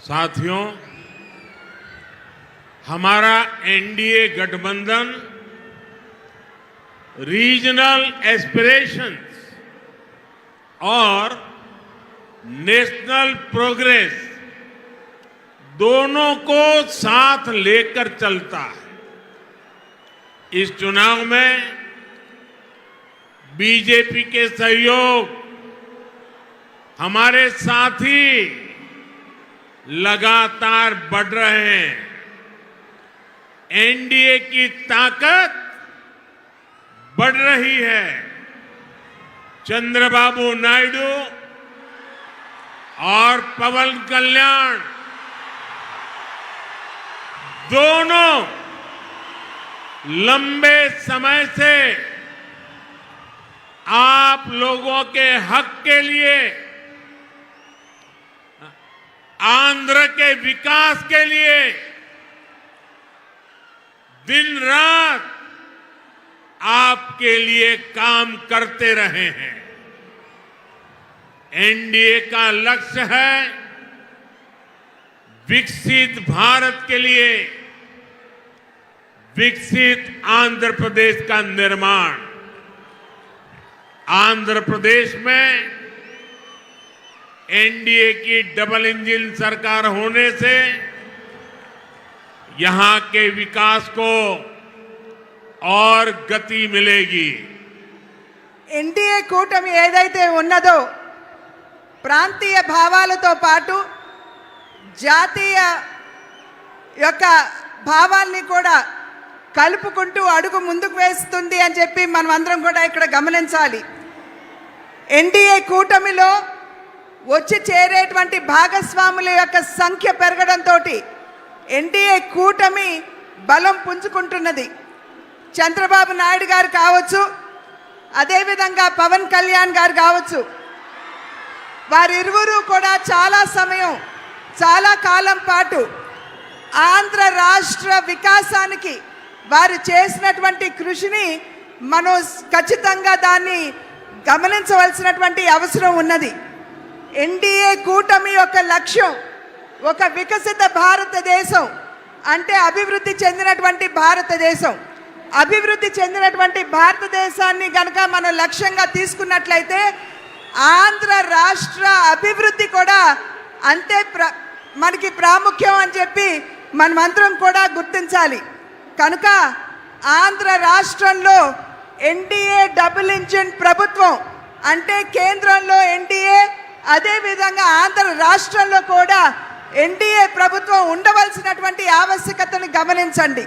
साथियों, हमारा एनडीए गठबंधन रीजनल एस्पिरेशंस और नेशनल प्रोग्रेस दोनों को साथ लेकर चलता है। इस चुनाव में बीजेपी के सहयोग हमारे साथी लगातार बढ़ रहे हैं। एनडीए की ताकत बढ़ रही है। चंद्रबाबू नायडू और पवन कल्याण दोनों लंबे समय से आप लोगों के हक के लिए, आंध्र के विकास के लिए दिन रात आपके लिए काम करते रहे हैं। एनडीए का लक्ष्य है विकसित भारत के लिए विकसित आंध्र प्रदेश का निर्माण। आंध्र प्रदेश में एनडीए की डबल इंजन सरकार होने से यहां के विकास को और गति मिलेगी। ఎన్డీఏ కూటమి ఏదైతే ఉన్నదో ప్రాంతీయ భావాలతో పాటు జాతీయ యొక్క భావాల్ని కూడా కలుపుకుంటూ అడుగు ముందుకు వేస్తుంది అని చెప్పి మనం అందరం కూడా ఇక్కడ గమనించాలి. ఎన్డీఏ కూటమిలో వచ్చి చేరేటువంటి భాగస్వాముల యొక్క సంఖ్య పెరగడంతో ఎన్డీఏ కూటమి బలం పుంజుకుంటున్నది. చంద్రబాబు నాయుడు గారు కావచ్చు, అదేవిధంగా పవన్ కళ్యాణ్ గారు కావచ్చు, వారిరువురు కూడా చాలా సమయం, చాలా కాలం పాటు ఆంధ్ర రాష్ట్ర వికాసానికి వారు చేసినటువంటి కృషిని మనం ఖచ్చితంగా దాన్ని గమనించవలసినటువంటి అవసరం ఉన్నది. ఎన్డీఏ కూటమి యొక్క లక్ష్యం ఒక వికసిత భారతదేశం, అంటే అభివృద్ధి చెందినటువంటి భారతదేశం. అభివృద్ధి చెందినటువంటి భారతదేశాన్ని గనక మనం లక్ష్యంగా తీసుకున్నట్లయితే ఆంధ్ర రాష్ట్ర అభివృద్ధి కూడా అంతే మనకి ప్రాముఖ్యం అని చెప్పి మనమందరం కూడా గుర్తించాలి. కనుక ఆంధ్ర రాష్ట్రంలో ఎన్డీఏ డబుల్ ఇంజిన్ ప్రభుత్వం, అంటే కేంద్రంలో ఎన్డీఏ, అదేవిధంగా ఆంధ్ర రాష్ట్రంలో కూడా ఎన్డీఏ ప్రభుత్వం ఉండవలసినటువంటి ఆవశ్యకతను గమనించండి.